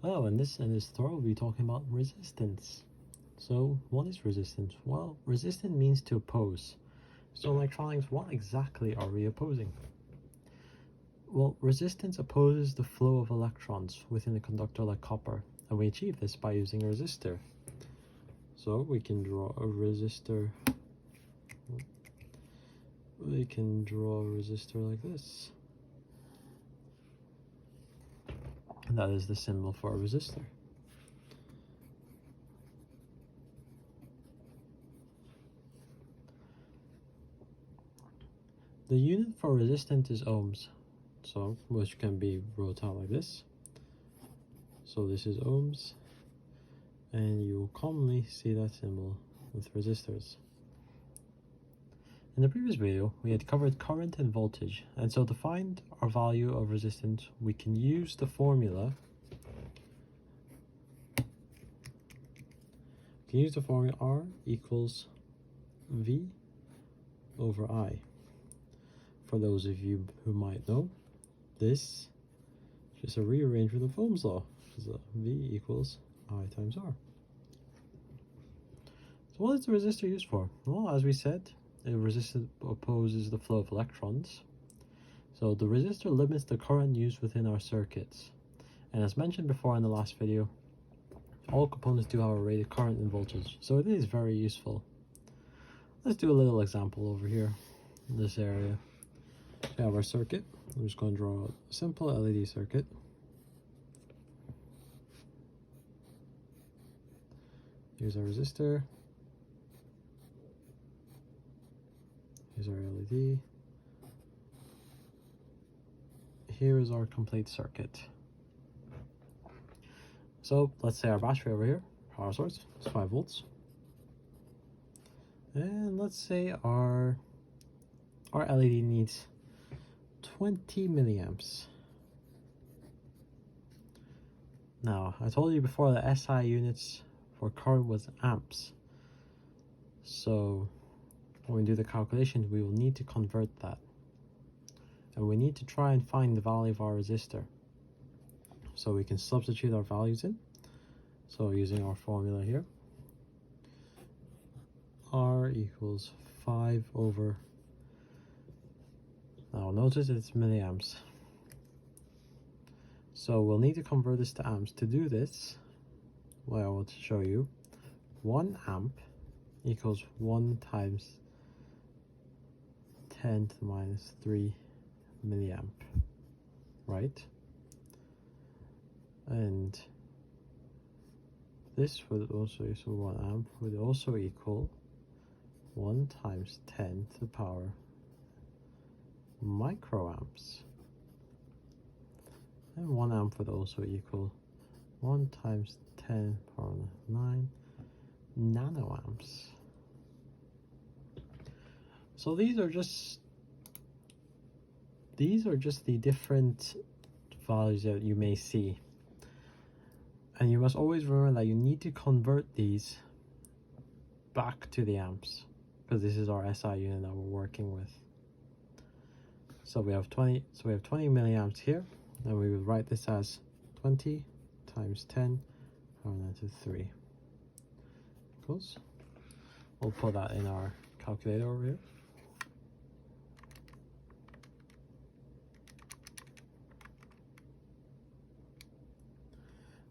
Oh, in this tutorial, we'll be talking about resistance. So, what is resistance? Well, resistance means to oppose. So, electronics, what exactly are we opposing? Well, resistance opposes the flow of electrons within a conductor like copper, and we achieve this by using a resistor. So, we can draw a resistor. We can draw a resistor like this. And that is the symbol for a resistor. The unit for resistance is ohms, so which can be wrote out like this. So this is ohms, and you will commonly see that symbol with resistors. In the previous video, we had covered current and voltage, and so to find our value of resistance, we can use the formula. R equals V over I. For those of you who might know, this is just a rearrangement of Ohm's law, because V equals I times R. So what is the resistor used for? Well, as we said, a resistor opposes the flow of electrons. So the resistor limits the current used within our circuits. And as mentioned before in the last video, all components do have a rated current and voltage, so it is very useful. Let's do a little example over here in this area. We have our circuit. I'm just going to draw a simple LED circuit. Here's our resistor. Here's our LED. Here is our complete circuit. So let's say our battery over here, power source, is 5 volts. And let's say our LED needs 20 milliamps. Now, I told you before that SI units for current was amps. So when we do the calculation, we will need to convert that. And we need to try and find the value of our resistor. So we can substitute our values in. So using our formula here, R equals 5 over, now notice it's milliamps. So we'll need to convert this to amps. To do this, what I want to show you, 1 amp equals 1 times 10 to the minus 3 milliamp, right? And this would also, so 1 amp would also equal 1 times 10 to the power microamps. And 1 amp would also equal 1 times 10 to the power 9 nanoamps. So these are just the different values that you may see. And you must always remember that you need to convert these back to the amps, because this is our SI unit that we're working with. So we have 20 milliamps here, and we would write this as 20 times 10 power to 3 equals. We'll put that in our calculator over here.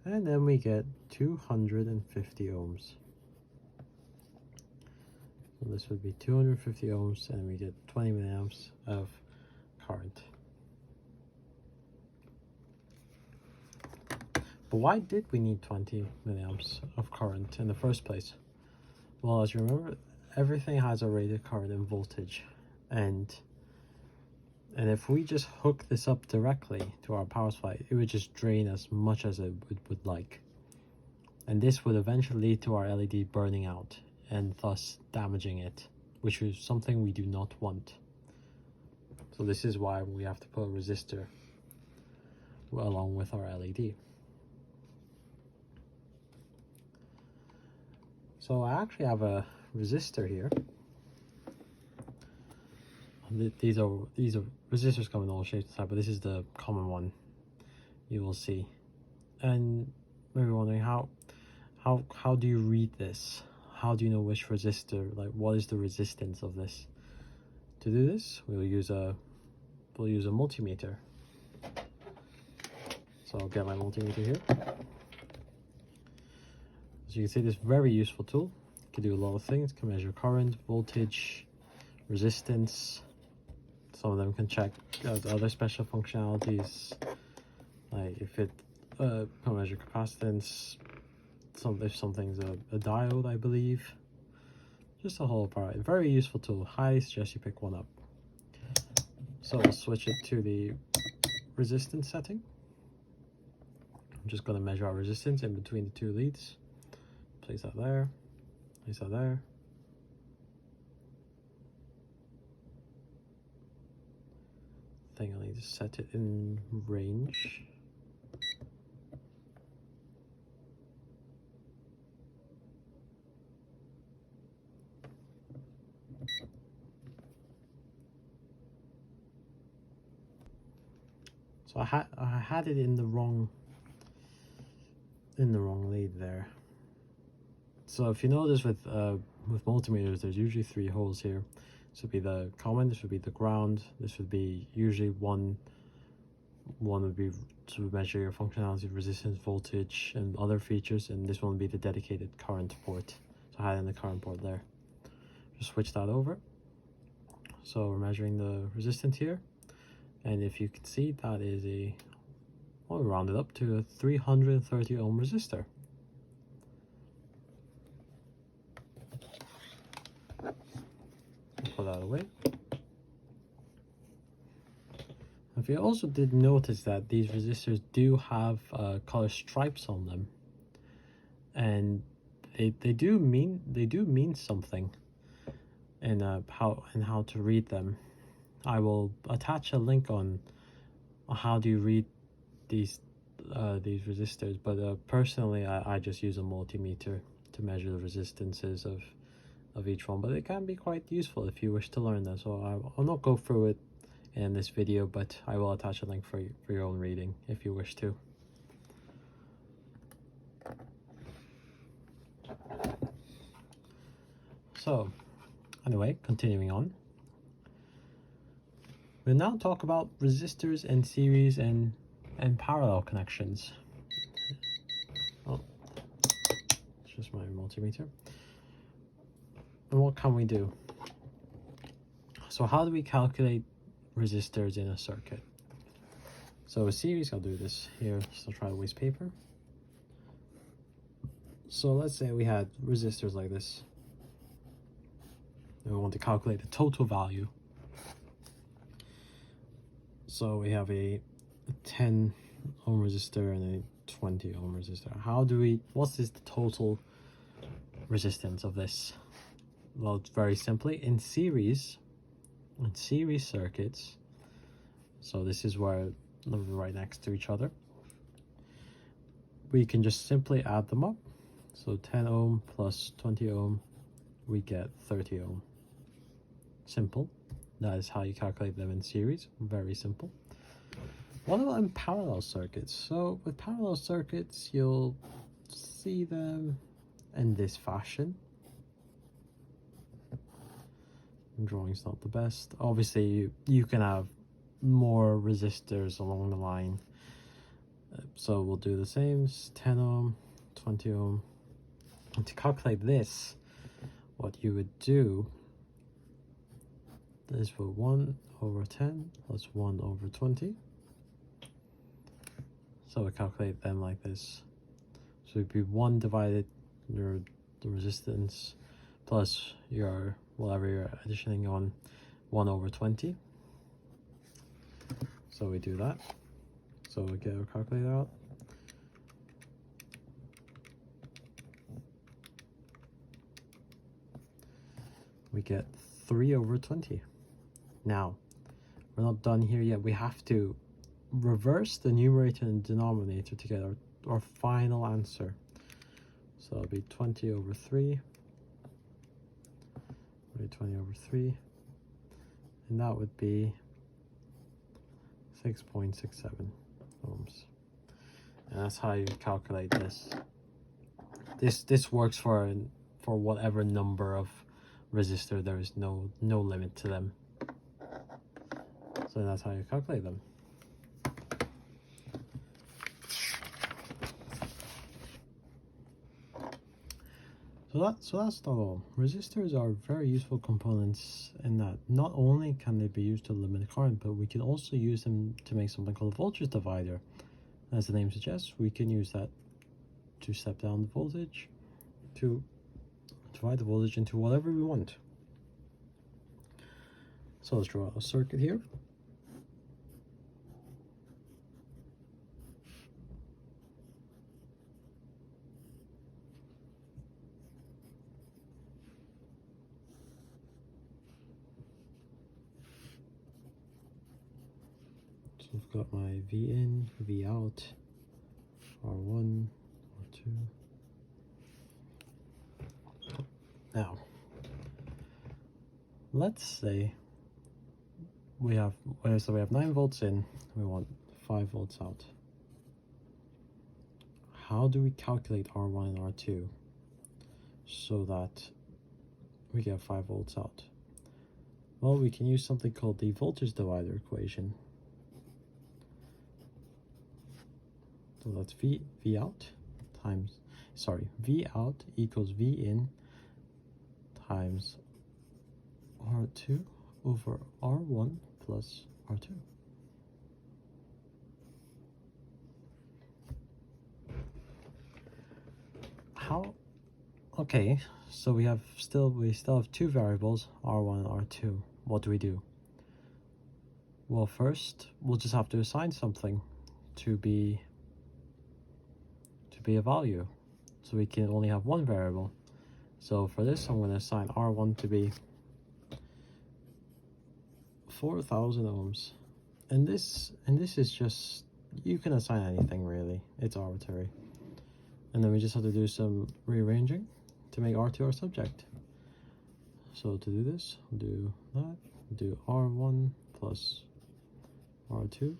And then we get 250 ohms. So this would be 250 ohms, and we get 20 milliamps of current. But why did we need 20 milliamps of current in the first place? Well, as you remember, everything has a rated current and voltage, and if we just hook this up directly to our power supply, it would just drain as much as it would like. And this would eventually lead to our LED burning out and thus damaging it, which is something we do not want. So this is why we have to put a resistor along with our LED. So I actually have a resistor here. These are resistors come in all shapes and sizes, but this is the common one you will see. And maybe wondering how do you read this? How do you know which resistor, like what is the resistance of this? To do this, we'll use a multimeter. So I'll get my multimeter here. As you can see, this is a very useful tool. It can do a lot of things. It can measure current, voltage, resistance. Some of them can check other special functionalities, like if it can measure capacitance, if something's a diode, I believe. Just a whole variety. Very useful tool. Highly suggest you pick one up. So we'll switch it to the resistance setting. I'm just going to measure our resistance in between the two leads. Place that there. Place that there. I think I need to set it in range. So I had it in the wrong lead there. So if you notice with multimeters, there's usually 3 holes here. This would be the common, this would be the ground, this would be usually one would be to measure your functionality, resistance, voltage, and other features, and this one would be the dedicated current port. So I had in the current port there. Just switch that over. So we're measuring the resistance here, and if you can see, that is we rounded up to a 330 ohm resistor. Put that away. If you also did notice that these resistors do have color stripes on them, and they do mean something in how to read them. I will attach a link on how do you read these resistors, but personally I just use a multimeter to measure the resistances of each one, but it can be quite useful if you wish to learn that. So I'll not go through it in this video, but I will attach a link for your own reading if you wish to. So anyway, continuing on, we'll now talk about resistors and series and parallel connections. Oh, it's just my multimeter. And what can we do? So how do we calculate resistors in a circuit? So a series, I'll do this here, so I'll try to waste paper. So let's say we had resistors like this, and we want to calculate the total value. So we have a 10 ohm resistor and a 20 ohm resistor. What is the total resistance of this? Well, it's very simply in series circuits. So this is where they're right next to each other. We can just simply add them up. So 10 ohm plus 20 ohm, we get 30 ohm. Simple. That is how you calculate them in series. Very simple. What about in parallel circuits? So with parallel circuits, you'll see them in this fashion. Drawing's not the best. Obviously, you can have more resistors along the line. So we'll do the same, 10 ohm, 20 ohm. And to calculate this, what you would do is for 1 over 10 plus 1 over 20. So we calculate them like this. So it'd be 1 divided the resistance plus your whatever you're additioning on 1 over 20. So we do that. So we get our calculator out. We get 3 over 20. Now, we're not done here yet. We have to reverse the numerator and denominator to get our final answer. So it'll be 20 over 3. 20 over 3. And that would be 6.67 ohms. and that's how you calculate this. This works for whatever number of resistor. There is no limit to them. So that's how you calculate them. So that's not all. Resistors are very useful components in that not only can they be used to limit current, but we can also use them to make something called a voltage divider. As the name suggests, we can use that to step down the voltage, to divide the voltage into whatever we want. So let's draw a circuit here. So I've got my V in, V out, R1, R2. Now, let's say we have 9 volts in, we want 5 volts out. How do we calculate R1 and R2 so that we get 5 volts out? Well, we can use something called the voltage divider equation. So that's V out equals V in times R2 over R1 plus R2. Okay, so we still have 2 variables, R1 and R2. What do we do? Well, first we'll just have to assign something to be a value, so we can only have 1 variable. So for this, I'm going to assign R1 to be 4,000 ohms, and this is just, you can assign anything really, it's arbitrary. And then we just have to do some rearranging to make R2 our subject. So to do this, we'll do that, do R1 plus R2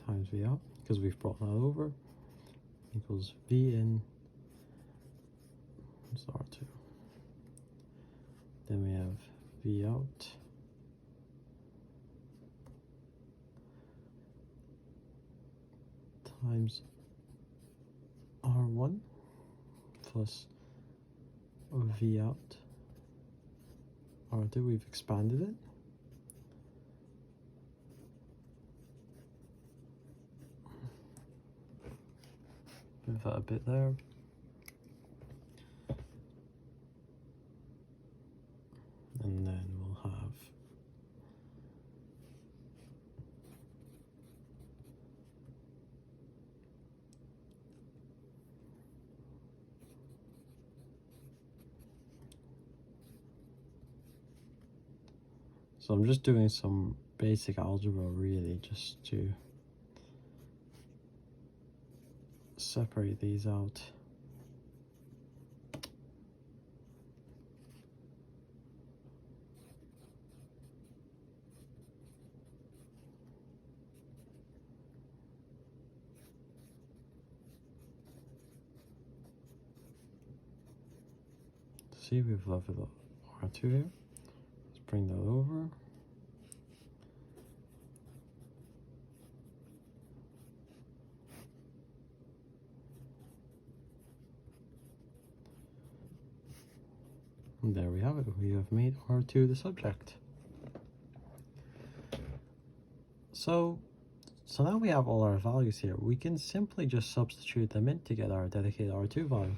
times V out, because we've brought that over, equals V in plus R2. Then we have V out times R1 plus V out R2. We've expanded it. Move that a bit there. And then we'll have so I'm just doing some basic algebra really, just to separate these out. See, we've leveled up R2 here. Let's bring that over. And there we have it. We have made R2 the subject. So now we have all our values here. We can simply just substitute them in to get our dedicated R2 value.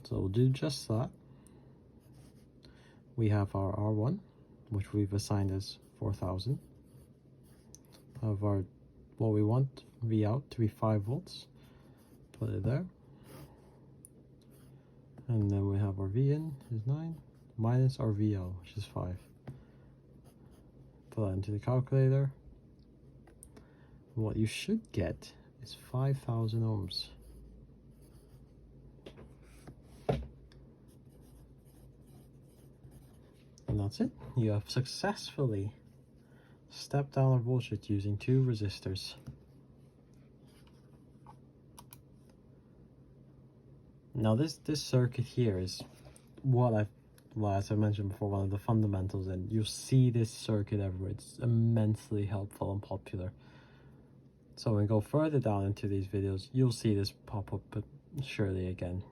So we'll do just that. We have our R1, which we've assigned as 4,000. Of our, what we want, V out to be 5 volts. Put it there. And then we have our V in is 9, minus our V out, which is 5. Put that into the calculator. What you should get is 5,000 ohms. And that's it. You have successfully stepped down our voltage using 2 resistors. Now this circuit here is what as I mentioned before, one of the fundamentals, and you'll see this circuit everywhere. It's immensely helpful and popular. So when we go further down into these videos, you'll see this pop up, but surely again.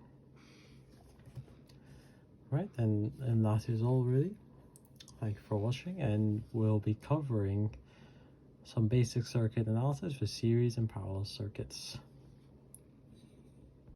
Right, and that is all really. Thank you for watching, and we'll be covering some basic circuit analysis for series and parallel circuits.